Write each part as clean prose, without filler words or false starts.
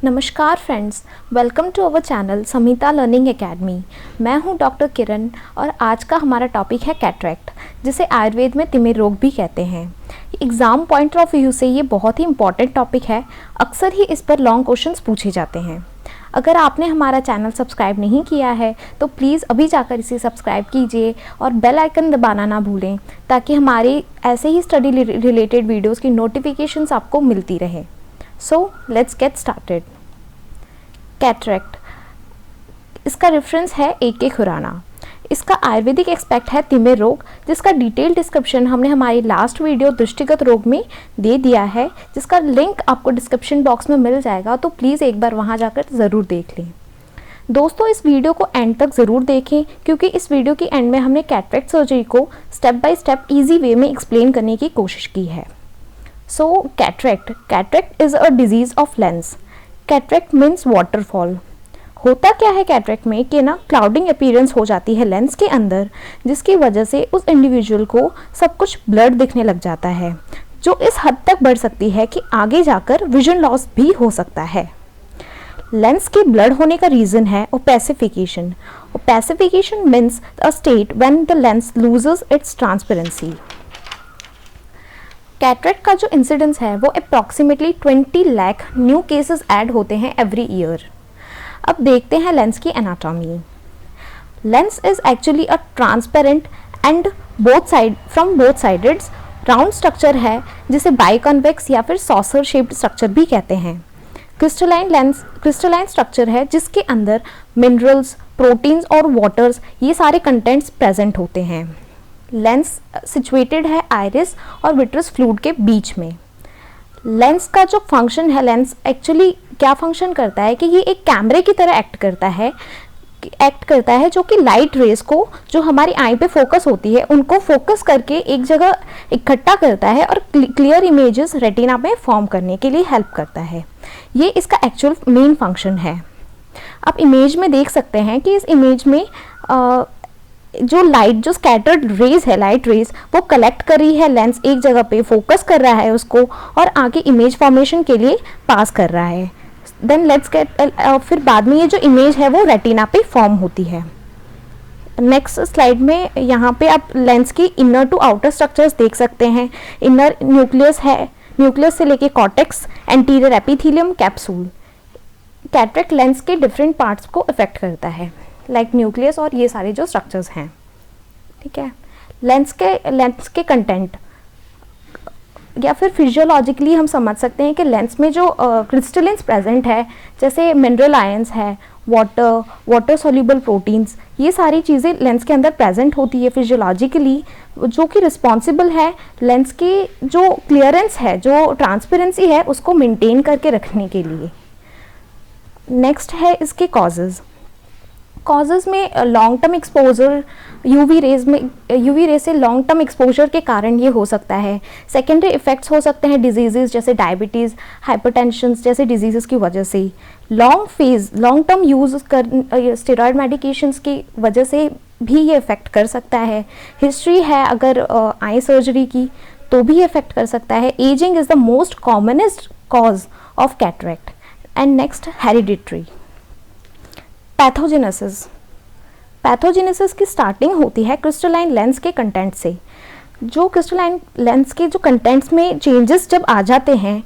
नमस्कार friends, welcome to our channel Samita learning academy. मैं हूं डॉक्टर किरण और आज का हमारा टॉपिक है कैटरेक्ट, जिसे आयुर्वेद में तिमिर रोग भी कहते हैं। एग्ज़ाम पॉइंट ऑफ व्यू से ये बहुत ही इंपॉर्टेंट टॉपिक है। अक्सर ही इस पर लॉन्ग क्वेश्चंस पूछे जाते हैं। अगर आपने हमारा चैनल सब्सक्राइब नहीं किया है तो प्लीज़ अभी जाकर इसे सब्सक्राइब कीजिए और बेल आइकन दबाना ना भूलें, ताकि हमारी ऐसे ही स्टडी रिलेटेड वीडियोज़ की नोटिफिकेशंस आपको मिलती रहे। So let's get started. Cataract, इसका रेफरेंस है A.K. खुराना। इसका आयुर्वेदिक एस्पेक्ट है तिमिर रोग, जिसका डिटेल डिस्क्रिप्शन हमने हमारी लास्ट वीडियो दृष्टिगत रोग में दे दिया है, जिसका लिंक आपको डिस्क्रिप्शन बॉक्स में मिल जाएगा, तो प्लीज़ एक बार वहां जाकर ज़रूर देख लें। दोस्तों, इस वीडियो को एंड तक ज़रूर देखें, क्योंकि इस वीडियो की एंड में हमने कैटरेक्ट सर्जरी को step by step easy way में एक्सप्लेन करने की कोशिश की है। So cataract is a disease of lens. Cataract means waterfall. होता क्या है कैटरेक्ट में कि ना क्लाउडिंग अपीयरेंस हो जाती है लेंस के अंदर, जिसकी वजह से उस इंडिविजुअल को सब कुछ ब्लर दिखने लग जाता है, जो इस हद तक बढ़ सकती है कि आगे जाकर विजन लॉस भी हो सकता है। लेंस के ब्लड होने का रीज़न है opacification. Opacification means a state when the lens loses it's transparency. Cataract का जो इंसिडेंस है वो approximately 20 lakh new cases add होते हैं एवरी ईयर। अब देखते हैं लेंस की anatomy. Lens is actually a transparent and from both sides round structure है, जिसे बाइकॉन्वेक्स या फिर सॉसर शेप्ड स्ट्रक्चर भी कहते हैं। क्रिस्टलाइन स्ट्रक्चर है, जिसके अंदर मिनरल्स, प्रोटीन्स और वाटर्स ये सारे कंटेंट्स प्रेजेंट होते हैं। लेंस सिचुएटेड है आइरिस और विट्रस फ्लूइड के बीच में। लेंस का जो फंक्शन है, लेंस एक्चुअली क्या फंक्शन करता है कि ये एक कैमरे की तरह एक्ट करता है जो कि लाइट रेस को जो हमारी आई पे फोकस होती है उनको फोकस करके एक जगह इकट्ठा करता है और क्लियर इमेजेस रेटिना में फॉर्म करने के लिए हेल्प करता है। ये इसका एक्चुअल मेन फंक्शन है। आप इमेज में देख सकते हैं कि इस इमेज में जो स्कैटर्ड रेज है, लाइट रेज, वो कलेक्ट कर रही है, लेंस एक जगह पे फोकस कर रहा है उसको और आगे इमेज फॉर्मेशन के लिए पास कर रहा है। देन फिर बाद में ये जो इमेज है वो रेटिना पे फॉर्म होती है। नेक्स्ट स्लाइड में यहाँ पे आप लेंस की इनर टू आउटर स्ट्रक्चर्स देख सकते हैं। इनर न्यूक्लियस है, न्यूक्लियस से लेके cortex, anterior epithelium, capsule. Cataract lens के डिफरेंट पार्ट्स को इफेक्ट करता है, लाइक न्यूक्लियस और ये सारे जो स्ट्रक्चर्स हैं। ठीक है, लेंस के कंटेंट या फिर फिजियोलॉजिकली हम समझ सकते हैं कि लेंस में जो क्रिस्टलिन्स प्रेजेंट है, जैसे मिनरल आयंस है, वाटर सोल्यूबल प्रोटीन्स, ये सारी चीज़ें लेंस के अंदर प्रेजेंट होती है फिजियोलॉजिकली, जो कि रिस्पॉन्सिबल है लेंस की जो क्लियरेंस है, जो ट्रांसपेरेंसी है, उसको मेंटेन करके रखने के लिए। नेक्स्ट है इसके कॉजेज़ में long term exposure, UV ray से लॉन्ग टर्म एक्सपोजर के कारण ये हो सकता है। सेकेंडरी इफेक्ट्स हो सकते हैं डिजीज़ जैसे डायबिटीज़, हाइपरटेंशन जैसे डिजीज़ की वजह से। लॉन्ग टर्म यूज़ कर स्टेरॉयड मेडिकेशंस की वजह से भी ये इफ़ेक्ट कर सकता है। हिस्ट्री है अगर आई सर्जरी की तो भी इफ़ेक्ट कर सकता है। Ageing is the most commonest cause of cataract. And next, hereditary. Pathogenesis की स्टार्टिंग होती है क्रिस्टलाइन लेंस के कंटेंट से। जो क्रिस्टलाइन लेंस के जो कंटेंट्स में चेंजेस जब आ जाते हैं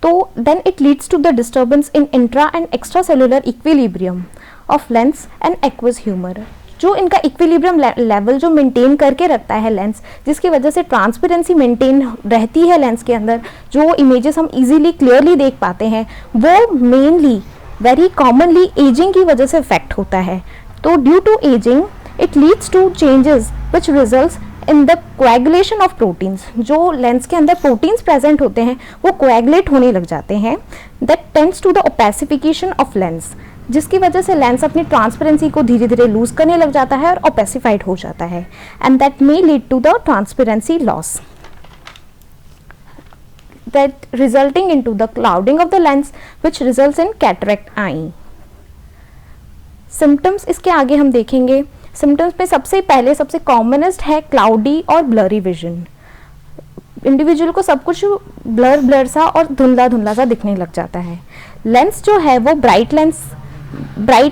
तो then it leads to the disturbance in intra and extra cellular equilibrium of lens and aqueous humour. जो इनका इक्विलिब्रियम लेवल जो मेंटेन करके रखता है लेंस, जिसकी वजह से ट्रांसपेरेंसी मेंटेन रहती है लेंस के अंदर, जो इमेजेस हम इजीली क्लियरली देख पाते हैं, वो मेनली वेरी कॉमनली एजिंग की वजह से इफेक्ट होता है। तो due to ageing it leads to changes which results in the coagulation of proteins. जो लेंस के अंदर प्रोटीन्स प्रेजेंट होते हैं वो कोएगुलेट होने लग जाते हैं। That tends to the opacification of lens, जिसकी वजह से लेंस अपनी ट्रांसपेरेंसी को धीरे धीरे लूज करने लग जाता है और ओपेसिफाइड हो जाता है, and that may lead to the transparency loss, that resulting into the clouding of the lens which results in cataract eye. Symptoms इसके आगे हम देखेंगे। सिम्टम्स में सबसे कॉमनेस्ट है क्लाउडी और ब्लरी विजन। इंडिविजुअल को सब कुछ ब्लर ब्लर सा और धुंधला धुंधला सा दिखने लग जाता है। लेंस जो है वो ब्राइट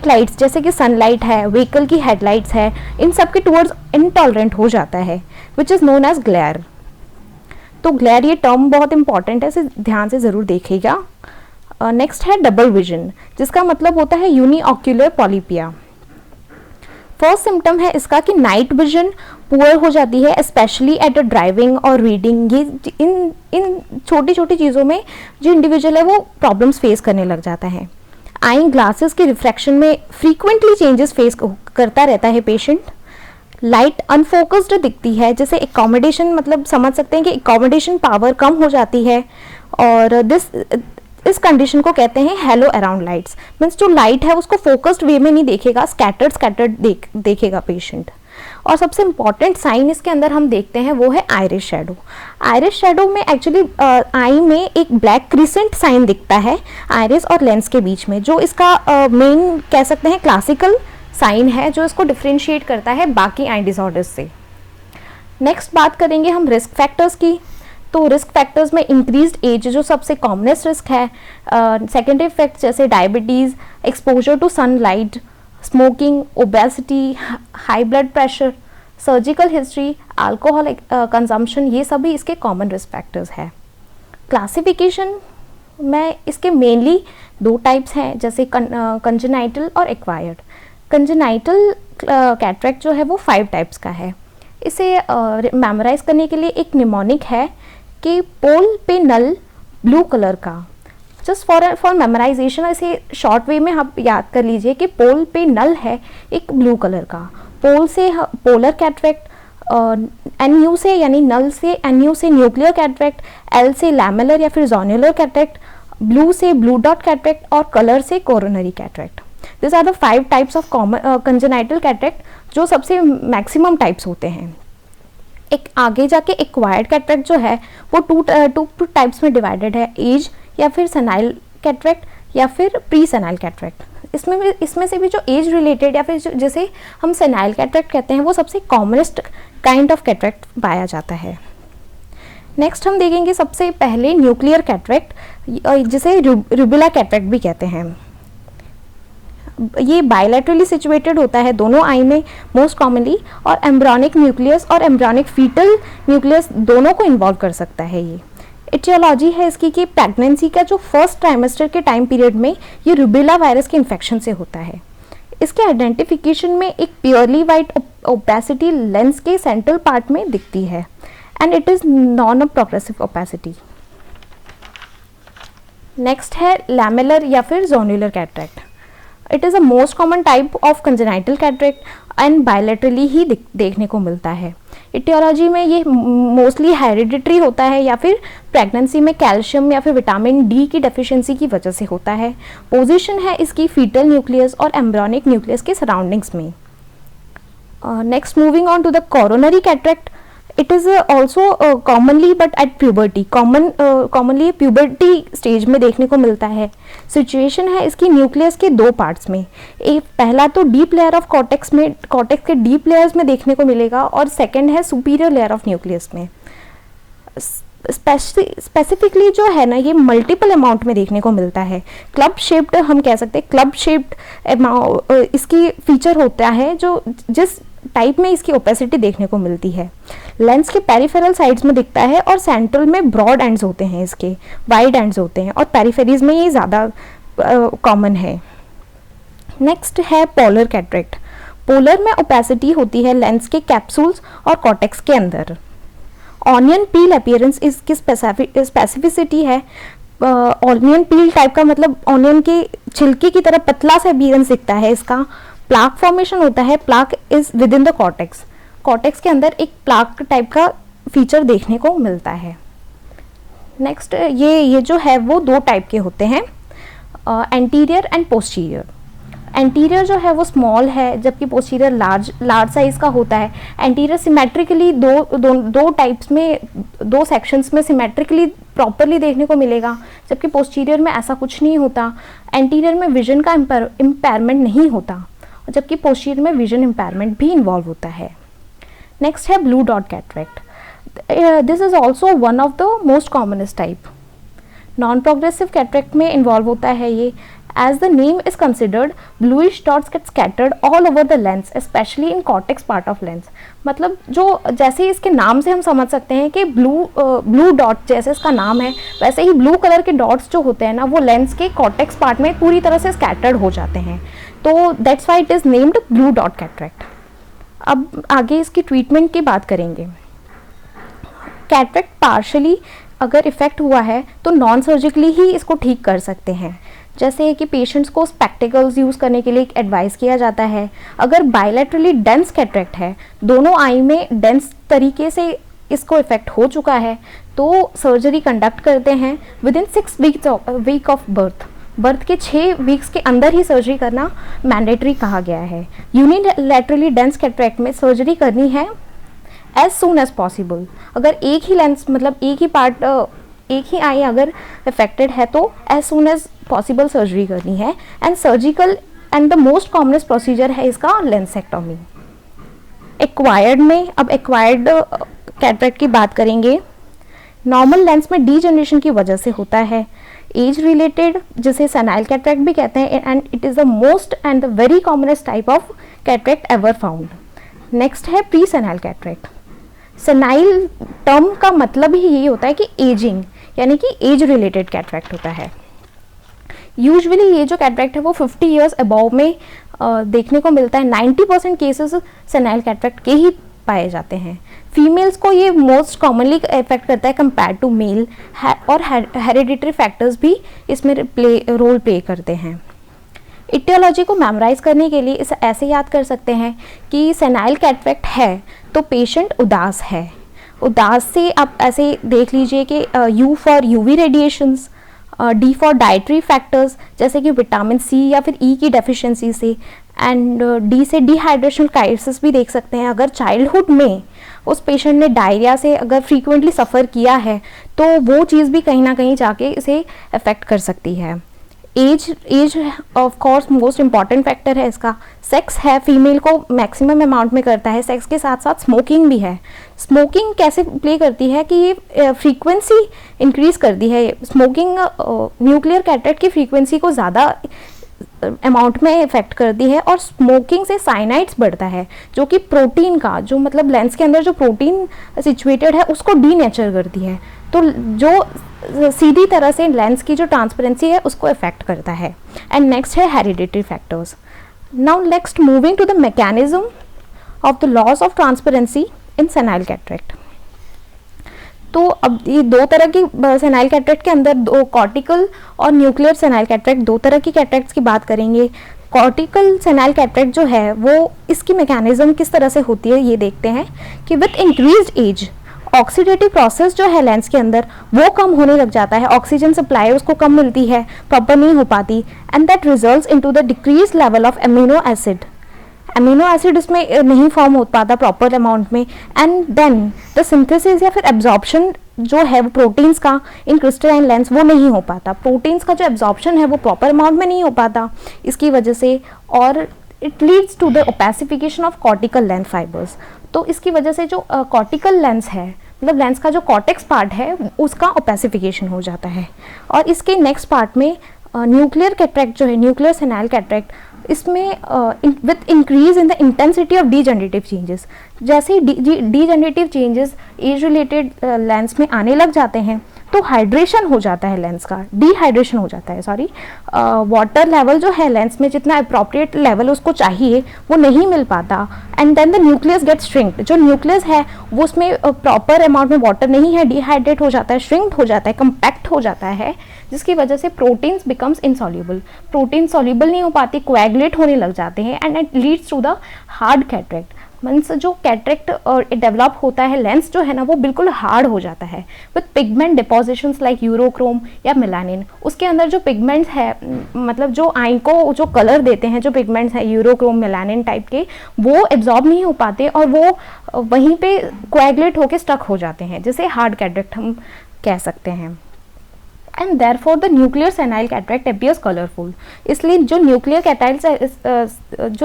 लाइट्स जैसे कि सनलाइट है, व्हीकल की हेडलाइट्स है, इन सब के टूवर्ड्स इनटॉलरेंट हो जाता है, which is known as glare. तो ग्लेयर ये टर्म बहुत इंपॉर्टेंट है, इसे ध्यान से ज़रूर देखिएगा। नेक्स्ट है डबल विजन, जिसका मतलब होता है यूनिऑक्यूलर पॉलीपिया। फर्स्ट सिम्टम है इसका कि नाइट विजन पुअर हो जाती है, स्पेशली एट अ ड्राइविंग और रीडिंग। ये इन छोटी छोटी चीज़ों में जो इंडिविजुअल है वो प्रॉब्लम्स फेस करने लग जाता है। आई ग्लासेस के रिफ्रैक्शन में फ्रीक्वेंटली चेंजेस फेस करता रहता है पेशेंट। लाइट अनफोकस्ड दिखती है, जैसे एकोमोडेशन, मतलब समझ सकते हैं कि एकोमोडेशन पावर कम हो जाती है, और इस कंडीशन को कहते हैं हेलो अराउंड लाइट्स। मीन्स जो लाइट है उसको फोकस्ड वे में नहीं देखेगा, स्कैटर्ड देखेगा पेशेंट। और सबसे इंपॉर्टेंट साइन इसके अंदर हम देखते हैं वो है आइरिस शैडो। आइरिस शैडो में एक्चुअली आई में एक ब्लैक क्रिसेंट साइन दिखता है आइरिस और लेंस के बीच में, जो इसका मेन कह सकते हैं क्लासिकल साइन है, जो इसको डिफ्रेंशिएट करता है बाकी आई डिसऑर्डर्स से। नेक्स्ट बात करेंगे हम रिस्क फैक्टर्स की। तो रिस्क फैक्टर्स में इंक्रीज्ड एज जो सबसे कॉमनेस्ट रिस्क है, सेकेंडरी इफेक्ट्स जैसे diabetes, exposure to sunlight, smoking, obesity, high blood pressure, surgical history, alcohol consumption, ये सभी इसके कॉमन रिस्क फैक्टर्स है। क्लासिफिकेशन में इसके मेनली दो टाइप्स हैं, जैसे कंजेनाइटल और एक्वायर्ड। कंजेनाइटल कैटरेक्ट जो है वो 5 टाइप्स का है। इसे मेमोराइज करने के लिए एक निमोनिक है कि पोल पे नल ब्लू कलर का। जस्ट फॉर मेमोराइजेशन इसे शॉर्ट वे में आप याद कर लीजिए कि पोल पे नल है एक ब्लू कलर का। पोल से पोलर कैटरेक्ट, NU से यानी नल से NU से न्यूक्लियर कैटरेक्ट, L से लैमेलर या फिर जोन्युलर कैटरेक्ट, ब्लू से ब्लू डॉट कैटरेक्ट और कलर से coronary cataract. This are the 5 types of congenital cataract, जो सबसे मैक्सिमम टाइप्स होते हैं। एक आगे जाके एक्वायर्ड कैटरेक्ट जो है वो टू टाइप्स में डिवाइडेड है, एज या फिर सेनाइल कैटरेक्ट या फिर प्री सेनाइल कैटरेक्ट। इसमें से भी जो एज रिलेटेड या फिर जिसे हम सेनाइल कैटरेक्ट कहते हैं वो सबसे कॉमनेस्ट काइंड ऑफ कैटरेक्ट पाया जाता है। नेक्स्ट हम देखेंगे सबसे पहले न्यूक्लियर कैटरेक्ट, जिसे रूबुला कैटरेक्ट भी कहते हैं। ये बायलैटरली सिचुएटेड होता है दोनों आई में मोस्ट कॉमनली, और एम्ब्रियोनिक न्यूक्लियस और एम्ब्रियोनिक फीटल न्यूक्लियस दोनों को इन्वॉल्व कर सकता है। ये एटियोलॉजी है इसकी कि प्रेगनेंसी का जो फर्स्ट ट्राइमेस्टर के टाइम पीरियड में ये रूबेला वायरस के इन्फेक्शन से होता है। इसके आइडेंटिफिकेशन में एक प्योरली वाइट ओपेसिटी लेंस के सेंट्रल पार्ट में दिखती है, and it is non progressive opacity. Next है लैमेलर या फिर zonular cataract. It is a most common type of congenital cataract and bilaterally ही देखने को मिलता है। इटियोलॉजी में ये मोस्टली हेरिडिटरी होता है या फिर प्रेगनेंसी में कैल्शियम या फिर विटामिन डी की डेफिशिएंसी की वजह से होता है। पोजीशन है इसकी फीटल न्यूक्लियस और एम्ब्रियोनिक न्यूक्लियस के सराउंडिंग्स में। Next moving on to the coronary cataract, it is also commonly but at puberty, commonly puberty stage में देखने को मिलता है। सिचुएशन है इसकी न्यूक्लियस के 2 पार्ट्स में, एक पहला तो डीप लेयर ऑफ कॉर्टेक्स में, कॉर्टेक्स के डीप लेयर्स में देखने को मिलेगा, और सेकेंड है सुपीरियर लेयर ऑफ न्यूक्लियस में। स्पेसिफिकली जो है ना ये मल्टीपल अमाउंट में देखने को मिलता है। क्लब शेप्ड हम कह सकते हैं, क्लब शेप्ड इसकी फीचर होता है जो जिस टाइप में इसकी ओपेसिटी देखने को मिलती है। लेंस के पेरिफेरल साइड्स में दिखता है और सेंट्रल में ब्रॉड एंड्स होते हैं, इसके वाइड एंड्स होते हैं, और पेरिफेरीज में ये ज़्यादा कॉमन है। नेक्स्ट है पोलर कैटरेक्ट। पोलर में ओपेसिटी होती है लेंस के कैप्सूल्स और कॉर्टेक्स के अंदर। ऑनियन पील अपीयरेंस इसकी स्पेसिफिसिटी है। ऑनियन पील टाइप का मतलब ऑनियन के छिलके की तरह पतला सा अपीयरेंस दिखता है इसका। प्लाक फॉर्मेशन होता है, plaque is with in the cortex, cortex के अंदर एक प्लाक टाइप का फीचर देखने को मिलता है। नेक्स्ट ये जो है वो 2 टाइप के होते हैं, एंटीरियर एंड पोस्टीरियर। एंटीरियर जो है वो स्मॉल है, जबकि पोस्टीरियर लार्ज साइज का होता है। एंटीरियर सिमेट्रिकली दो टाइप्स में, 2 सेक्शंस में सिमेट्रिकली प्रॉपरली देखने को मिलेगा, जबकि पोस्टीरियर में ऐसा कुछ नहीं होता। एंटीरियर में विजन का इम्पेयरमेंट नहीं होता, जबकि पोस्टीरियर में विजन इम्पेयरमेंट भी इन्वॉल्व होता है। नेक्स्ट है blue dot cataract. This is also one of the most commonest type. Non progressive cataract में इन्वॉल्व होता है ये। As the name is considered, bluish dots get scattered all over the lens, specially in cortex part of lens. मतलब जो जैसे इसके नाम से हम समझ सकते हैं कि ब्लू डॉट, जैसे इसका नाम है वैसे ही ब्लू कलर के डॉट्स जो होते हैं ना वो लेंस के कॉर्टेक्स पार्ट में पूरी तरह से स्कैटर्ड हो जाते हैं, तो that's why it is named blue dot cataract. अब आगे इसकी ट्रीटमेंट की बात करेंगे। कैटरेक्ट पार्शली अगर इफेक्ट हुआ है तो नॉन सर्जिकली ही इसको ठीक कर सकते हैं, जैसे कि पेशेंट्स को स्पेक्टिकल्स यूज़ करने के लिए एडवाइस किया जाता है। अगर बायलैटरली डेंस कैटरेक्ट है, दोनों आई में डेंस तरीके से इसको इफेक्ट हो चुका है, तो सर्जरी कंडक्ट करते हैं within 6 week of birth के 6 वीक्स के अंदर ही सर्जरी करना मैंडेटरी कहा गया है। यूनिलैटरली डेंस कैटरेक्ट में सर्जरी करनी है एज सून एज पॉसिबल। अगर एक ही लेंस मतलब एक ही पार्ट एक ही आई अगर अफेक्टेड है तो as soon as possible surgery करनी है। And surgical and the most commonest procedure है इसका लेंसेक्टोमी। एक्वायर्ड में, अब एक्वायर्ड कैटरेक्ट की बात करेंगे। नॉर्मल लेंस में डीजनरेशन की वजह से होता है, एज रिलेटेड, जिसे सेनाइल कैटरेक्ट भी कहते हैं, and it is the most and the very commonest type of cataract ever found. Next है pre senile cataract. Senile term का मतलब ही यही होता है कि एजिंग, यानी कि एज रिलेटेड कैटरेक्ट होता है। यूजुअली ये जो कैटरेक्ट है वो 50 ईयर्स अबव में देखने को मिलता है। 90% केसेस सेनाइल कैटरेक्ट के ही पाए जाते हैं। फीमेल्स को ये मोस्ट कॉमनली इफेक्ट करता है कंपेयर टू मेल, और हेरिडिटरी फैक्टर्स भी इसमें रोल प्ले करते हैं। इटियोलॉजी को मेमोराइज करने के लिए इसे ऐसे याद कर सकते हैं कि सेनाइल कैटरेक्ट है तो पेशेंट उदास है। उदास से आप ऐसे देख लीजिए कि you for UV radiations, D for dietary factors जैसे कि विटामिन सी या फिर ई की डेफिशिएंसी से, एंड डी से डिहाइड्रेशन क्राइसिस भी देख सकते हैं। अगर चाइल्डहुड में उस पेशेंट ने डायरिया से अगर फ्रीक्वेंटली सफ़र किया है तो वो चीज़ भी कहीं ना कहीं जाके इसे अफेक्ट कर सकती है। Age of course most important factor है इसका। सेक्स है, फीमेल को मैक्सिमम अमाउंट में करता है। सेक्स के साथ साथ स्मोकिंग भी है। स्मोकिंग कैसे प्ले करती है कि ये फ्रीक्वेंसी इंक्रीज करती है। स्मोकिंग न्यूक्लियर कैटरेक्ट की फ्रीक्वेंसी को ज़्यादा अमाउंट में इफेक्ट करती है, और स्मोकिंग से साइनाइड्स बढ़ता है जो कि प्रोटीन का, जो मतलब लेंस के अंदर जो प्रोटीन सिचुएटेड है उसको डीनेचर करती है, तो जो सीधी तरह से लेंस की जो ट्रांसपेरेंसी है उसको इफेक्ट करता है। एंड नेक्स्ट है hereditary factors. Now next moving to the mechanism of the loss of transparency in senile cataract. तो अब ये दो तरह की सेनाइल कैटरेक्ट के अंदर दो कॉर्टिकल और न्यूक्लियर सेनाइल कैटरेक्ट, दो तरह की कैटरेक्ट्स की बात करेंगे। कॉर्टिकल सेनाइल कैटरेक्ट जो है वो इसकी मैकेनिज्म किस तरह से होती है ये देखते हैं कि with increased age oxidative process जो है लेंस के अंदर वो कम होने लग जाता है। ऑक्सीजन सप्लाई उसको कम मिलती है, प्रॉपर नहीं हो पाती, and that results into the decrease level of amino acid. Amino acid इसमें नहीं फॉर्म हो पाता प्रॉपर अमाउंट में, एंड देन द सिंथेसिस या फिर एब्जॉर्प्शन जो है वो प्रोटीन्स का इन क्रिस्टलाइन लेंस वो नहीं हो पाता। प्रोटीन्स का जो एब्जॉर्प्शन है वो प्रॉपर अमाउंट में नहीं हो पाता इसकी वजह से, और it leads to the opacification of cortical lens fibres. तो इसकी वजह से जो कॉर्टिकल लेंस है, मतलब लेंस का जो कॉर्टेक्स पार्ट है उसका ओपेसिफिकेशन हो जाता है। और इसके नेक्स्ट पार्ट में न्यूक्लियर कैटरेक्ट जो है, न्यूक्लियर सेनाइल कैटरेक्ट, इसमें with increase in the intensity of degenerative changes, जैसे ही degenerative changes age related lens में आने लग जाते हैं तो हाइड्रेशन हो जाता है लेंस का, डिहाइड्रेशन हो जाता है, सॉरी, वाटर लेवल जो है लेंस में जितना अप्रोप्रिएट लेवल उसको चाहिए वो नहीं मिल पाता, and then the nucleus get shrinked. जो न्यूक्लियस है वो उसमें प्रॉपर अमाउंट में वाटर नहीं है, डिहाइड्रेट हो जाता है, श्रिंक्ड हो जाता है, कंपैक्ट हो जाता है, जिसकी वजह से proteins becomes insoluble. Protein soluble नहीं हो पाती, कोएगुलेट होने लग जाते हैं, and it leads to the hard cataract. Means जो कैटरेक्ट डेवलप होता है लेंस जो है ना वो बिल्कुल हार्ड हो जाता है with pigment depositions like urochrome या मेलानिन। उसके अंदर जो पिगमेंट्स है, मतलब जो आई को जो कलर देते हैं, जो पिगमेंट्स है यूरोक्रोम मेलानिन टाइप के, वो एब्जॉर्ब नहीं हो पाते और वो वहीं पे कोएगुलेट होके स्टक हो जाते हैं, जिसे हार्ड कैटरेक्ट हम कह सकते हैं। And therefore the nuclear senile cataract appears colourful. इसलिए जो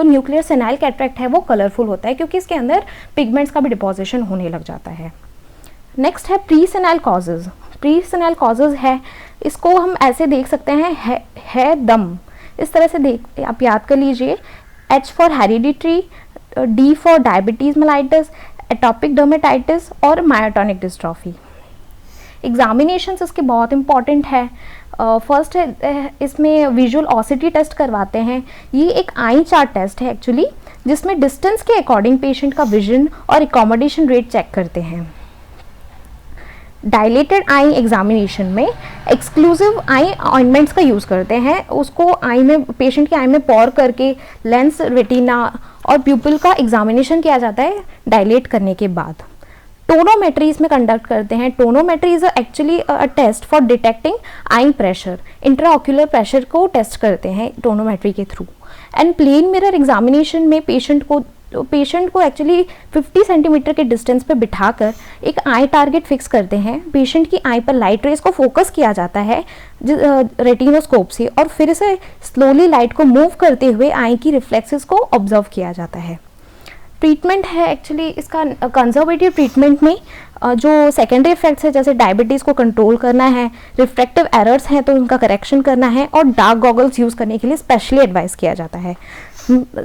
न्यूक्लियर सेनाइल कैटरेक्ट है वो कलरफुल होता है क्योंकि इसके अंदर पिगमेंट्स का भी डिपोजिशन होने लग जाता है। नेक्स्ट है pre senile causes. Pre senile causes है, इसको हम ऐसे देख सकते हैं, है दम, इस तरह से देख आप याद कर लीजिए। H for hereditary, D for diabetes mellitus, atopic dermatitis और मायोटोनिक डिस्ट्रॉफी। एग्जामिनेशंस इसके बहुत इंपॉर्टेंट है। फर्स्ट है इसमें विजुअल ऑसिटी टेस्ट करवाते हैं। ये एक आई चार्ट टेस्ट है एक्चुअली, जिसमें डिस्टेंस के अकॉर्डिंग पेशेंट का विजन और एकोमोडेशन रेट चेक करते हैं। डायलेटेड आई एग्जामिनेशन में एक्सक्लूसिव आई ऑइंटमेंट्स का यूज़ करते हैं, उसको आई में, पेशेंट की आई में पॉर करके लेंस, रेटिना और प्यूपिल का एग्जामिनेशन किया जाता है डायलेट करने के बाद। टोनोमेट्री इसमें कंडक्ट करते हैं। Tonometry is actually a test for detecting eye pressure, intraocular pressure को टेस्ट करते हैं टोनोमेट्री के through. And plane mirror examination में पेशेंट को एक्चुअली 50 सेंटीमीटर के डिस्टेंस पे बिठाकर एक आई टारगेट फिक्स करते हैं। पेशेंट की आई पर लाइट रेज को फोकस किया जाता है रेटिनोस्कोप से, और फिर से स्लोली लाइट को मूव करते हुए आई की रिफ्लेक्सेस को ऑब्जर्व किया जाता है। ट्रीटमेंट है एक्चुअली इसका कंजर्वेटिव ट्रीटमेंट में जो सेकेंडरी इफेक्ट्स है, जैसे डायबिटीज़ को कंट्रोल करना है, रिफ्रैक्टिव एरर्स हैं तो उनका करेक्शन करना है, और डार्क गॉगल्स यूज़ करने के लिए स्पेशली एडवाइस किया जाता है।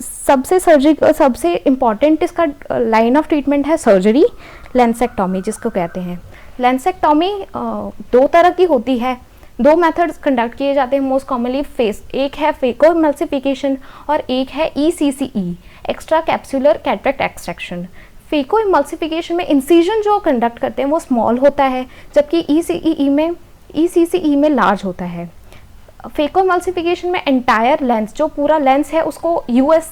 सबसे इम्पॉर्टेंट इसका लाइन ऑफ ट्रीटमेंट है सर्जरी, लेंसेक्टॉमी जिसको कहते हैं। लेंसेक्टॉमी 2 तरह की होती है, 2 मेथड्स कंडक्ट किए जाते हैं मोस्ट कॉमनली। एक है फेकोएमल्सिफिकेशन और एक है ECCE, extra capsular cataract extraction. Phacoemulsification में इंसिजन जो कंडक्ट करते हैं वो स्मॉल होता है, जबकि ECCE में लार्ज होता है। फेकोएमल्सिफिकेशन में एंटायर लेंस, जो पूरा लेंस है उसको US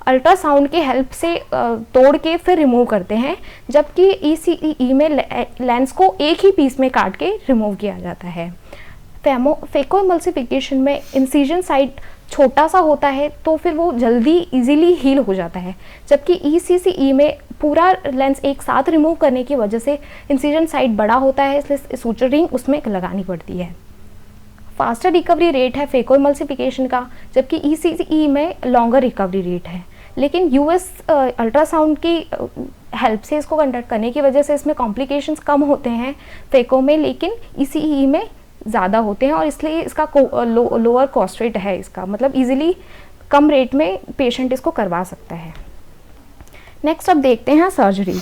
अल्ट्रासाउंड की हेल्प से तोड़ के फिर रिमूव करते हैं, जबकि ECCE में लेंस को एक ही पीस में काट के रिमूव किया जाता है। फेकोएमल्सिफिकेशन में इंसिजन साइट छोटा सा होता है तो फिर वो जल्दी इजीली हील हो जाता है, जबकि ECCE में पूरा लेंस एक साथ रिमूव करने की वजह से इंसिजन साइट बड़ा होता है, इसलिए सुचरिंग उसमें लगानी पड़ती है। फास्टर रिकवरी रेट है फेकोएमल्सिफिकेशन का, जबकि ECCE में लॉन्गर रिकवरी रेट है। लेकिन US अल्ट्रासाउंड की हेल्प से इसको कंडक्ट करने की वजह से इसमें कॉम्प्लिकेशंस कम होते हैं फेको में, लेकिन ECCE में ज़्यादा होते हैं, और इसलिए इसका लोअर कॉस्ट रेट है इसका, मतलब इजीली कम रेट में पेशेंट इसको करवा सकता है। नेक्स्ट अब देखते हैं सर्जरी।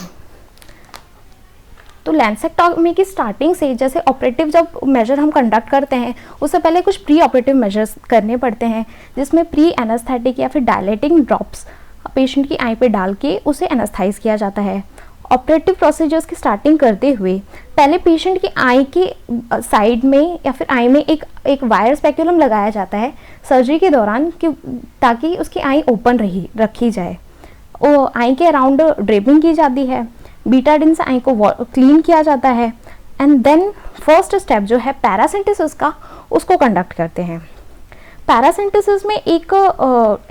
तो लेंसेक्टॉमी की स्टार्टिंग से, जैसे ऑपरेटिव जब मेजर हम कंडक्ट करते हैं उससे पहले कुछ प्री ऑपरेटिव मेजर्स करने पड़ते हैं, जिसमें प्री एनेस्थेटिक या फिर डायलेटिंग ड्रॉप्स पेशेंट की आई पे डाल के उसे एनेस्थाइज किया जाता है। ऑपरेटिव प्रोसीजर्स की स्टार्टिंग करते हुए पहले पेशेंट की आई के साइड में या फिर आई में एक वायर स्पेक्यूलम लगाया जाता है सर्जरी के दौरान, ताकि उसकी आई ओपन रखी जाए। आई के अराउंड ड्रेपिंग की जाती है, बीटाडिन से आई को क्लीन किया जाता है, एंड देन फर्स्ट स्टेप जो है पैरासिंथेसिस का, उसको कंडक्ट करते हैं। पैरासिंथेसिस में एक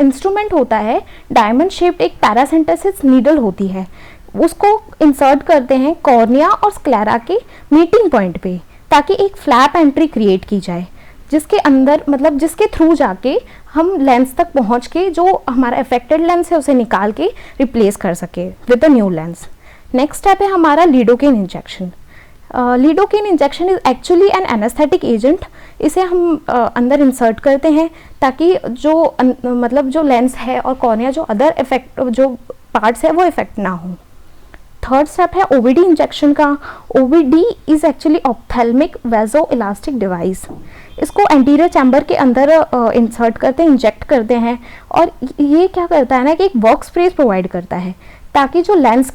इंस्ट्रूमेंट होता है, डायमंड शेप्ड एक पैरासिंथेसिस नीडल होती है, उसको इंसर्ट करते हैं कॉर्निया और स्क्लेरा के मीटिंग पॉइंट पे, ताकि एक फ्लैप एंट्री क्रिएट की जाए, जिसके अंदर मतलब जिसके थ्रू जाके हम लेंस तक पहुंच के जो हमारा अफेक्टेड लेंस है उसे निकाल के रिप्लेस कर सके with a new lens. Next step है हमारा lidocaine injection. Lidocaine injection is actually an anaesthetic agent. इसे हम अंदर इंसर्ट करते हैं ताकि जो लेंस है और कॉर्निया जो अदर इफेक्ट जो पार्ट्स है वो इफेक्ट ना हो। थर्ड स्टेप है ओवीडी इंजेक्शन का। OVD is actually ophthalmic viscoelastic device. इसको एंटीरियर चैम्बर के अंदर इंसर्ट करते हैं, इंजेक्ट करते हैं, और ये क्या करता है ना कि एक वर्क स्पेस प्रोवाइड करता है ताकि जो लेंस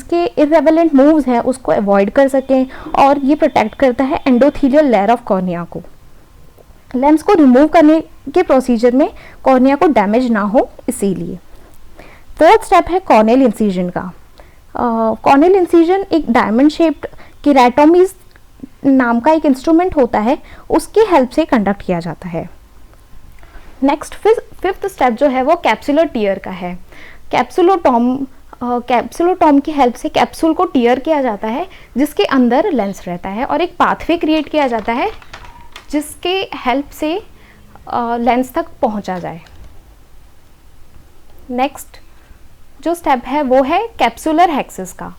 के इररेलेवेंट मूव्स हैं उसको अवॉइड कर सकें, और ये प्रोटेक्ट करता है एंडोथेलियल लेयर ऑफ कॉर्निया को। लेंस को रिमूव करने के प्रोसीजर में कॉर्निया को डैमेज ना हो इसीलिए। फोर्थ स्टेप है कॉर्नियल इंसिजन का। कॉर्नियल इंसिजन एक डायमंड शेप्ड केराटोमीज नाम का एक इंस्ट्रूमेंट होता है, उसकी हेल्प से कंडक्ट किया जाता है। नेक्स्ट फिफ्थ स्टेप जो है वो कैप्सुलर टीयर का है। कैप्सुलोटॉम की हेल्प से कैप्सूल को टीयर किया जाता है, जिसके अंदर लेंस रहता है, और एक पाथवे क्रिएट किया जाता है जिसके हेल्प से लेंस तक पहुंचा जाए। नेक्स्ट जो स्टेप है वो है कैप्सुलर हेक्सिस का।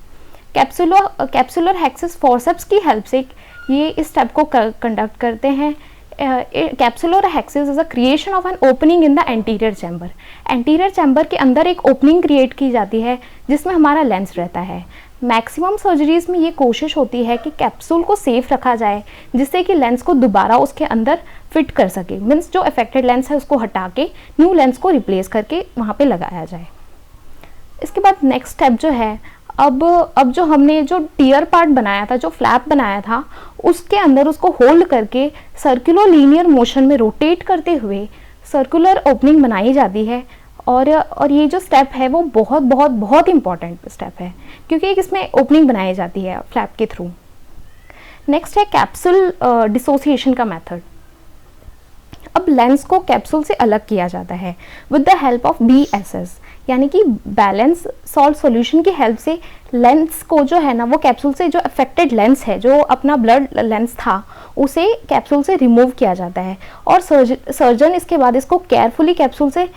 कैप्सुलर हेक्सिस फॉरसेप्स की हेल्प से ये इस स्टेप को कंडक्ट करते हैं। Capsular rhexis is a creation of an opening in the anterior chamber. Anterior chamber के अंदर एक ओपनिंग क्रिएट की जाती है जिसमें हमारा लेंस रहता है। मैक्सिमम सर्जरीज में ये कोशिश होती है कि कैप्सूल को सेफ रखा जाए जिससे कि लेंस को दोबारा उसके अंदर फिट कर सके, मीन्स जो अफेक्टेड लेंस है उसको हटा के न्यू लेंस को रिप्लेस करके वहाँ पे लगाया जाए। इसके बाद नेक्स्ट स्टेप जो है, अब जो हमने जो टीयर पार्ट बनाया था, जो फ्लैप बनाया था, उसके अंदर उसको होल्ड करके सर्कुलर लीनियर मोशन में रोटेट करते हुए सर्कुलर ओपनिंग बनाई जाती है। और ये जो स्टेप है वो बहुत बहुत बहुत इंपॉर्टेंट स्टेप है क्योंकि इसमें ओपनिंग बनाई जाती है फ्लैप के थ्रू। नेक्स्ट है कैप्सूल डिसोसिएशन का मेथड। अब लेंस को कैप्सूल से अलग किया जाता है with the help of BSS, यानी कि बैलेंस सॉल्ट सॉल्यूशन की हेल्प से लेंस को जो है ना, वो कैप्सूल से जो अफेक्टेड लेंस है, जो अपना ब्लड लेंस था, उसे कैप्सूल से रिमूव किया जाता है और सर्जन इसके बाद इसको केयरफुली कैप्सूल से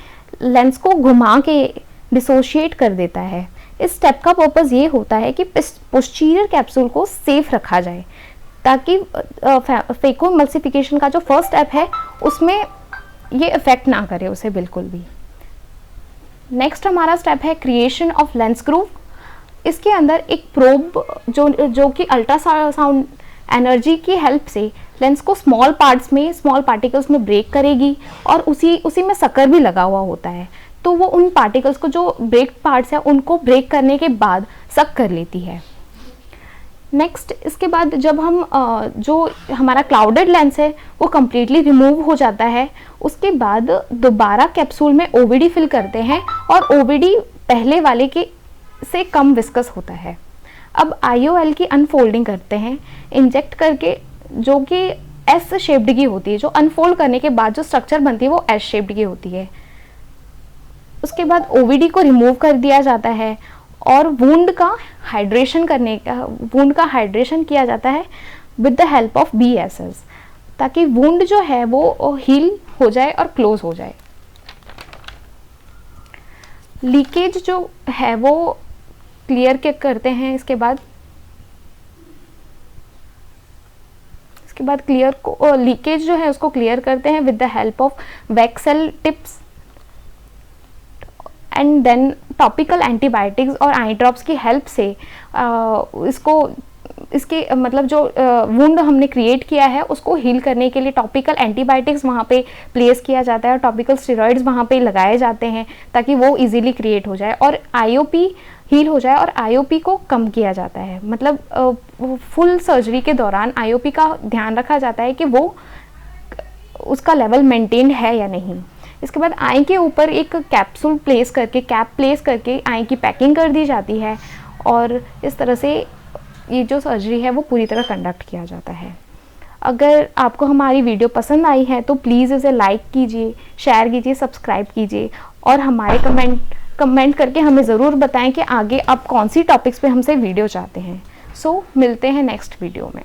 लेंस को घुमा के डिसोशिएट कर देता है। इस स्टेप का पर्पज़ ये होता है कि पोस्टीरियर कैप्सूल को सेफ रखा जाए ताकि फेको एमल्सिफिकेशन का जो फर्स्ट स्टेप है उसमें ये इफेक्ट ना करे उसे बिल्कुल भी। नेक्स्ट हमारा स्टेप है क्रिएशन ऑफ लेंस ग्रूव। इसके अंदर एक प्रोब जो कि अल्ट्रासाउंड एनर्जी की हेल्प से लेंस को स्मॉल पार्टिकल्स में ब्रेक करेगी और उसी में सकर भी लगा हुआ होता है, तो वो उन पार्टिकल्स को, जो ब्रेक पार्ट्स हैं, उनको ब्रेक करने के बाद सक कर लेती है। नेक्स्ट इसके बाद जब हम जो हमारा क्लाउडेड लेंस है वो कम्प्लीटली रिमूव हो जाता है, उसके बाद दोबारा कैप्सूल में OVD फिल करते हैं और OVD पहले वाले के से कम विस्कस होता है। अब IOL की अनफोल्डिंग करते हैं इंजेक्ट करके, जो कि S शेप्ड की होती है। जो अनफोल्ड करने के बाद जो स्ट्रक्चर बनती है वो S शेप्ड की होती है। उसके बाद OVD को रिमूव कर दिया जाता है और वुंड का हाइड्रेशन किया जाता है with the help of BSS, ताकि वुंड जो है वो हील हो जाए और क्लोज हो जाए। लीकेज जो है वो क्लियर करते हैं। इसके बाद लीकेज जो है उसको क्लियर करते हैं विद द हेल्प ऑफ वैक्सेल tips and then topical antibiotics और आई ड्रॉप्स की हेल्प से इसके मतलब जो वुंड हमने क्रिएट किया है उसको हील करने के लिए टॉपिकल एंटीबायोटिक्स वहाँ पे प्लेस किया जाता है और टॉपिकल स्टेरॉइड्स वहाँ पे लगाए जाते हैं ताकि वो इजीली क्रिएट हो जाए और IOP हील हो जाए और IOP को कम किया जाता है। मतलब फुल सर्जरी के दौरान IOP का ध्यान रखा जाता है कि वो उसका लेवल मेंटेन्ड है या नहीं। इसके बाद आई के ऊपर एक कैप प्लेस करके आई की पैकिंग कर दी जाती है और इस तरह से ये जो सर्जरी है वो पूरी तरह कंडक्ट किया जाता है। अगर आपको हमारी वीडियो पसंद आई है तो प्लीज़ इसे लाइक कीजिए, शेयर कीजिए, सब्सक्राइब कीजिए और हमारे कमेंट करके हमें ज़रूर बताएं कि आगे आप कौन सी टॉपिक्स पे हमसे वीडियो चाहते हैं। सो मिलते हैं नेक्स्ट वीडियो में।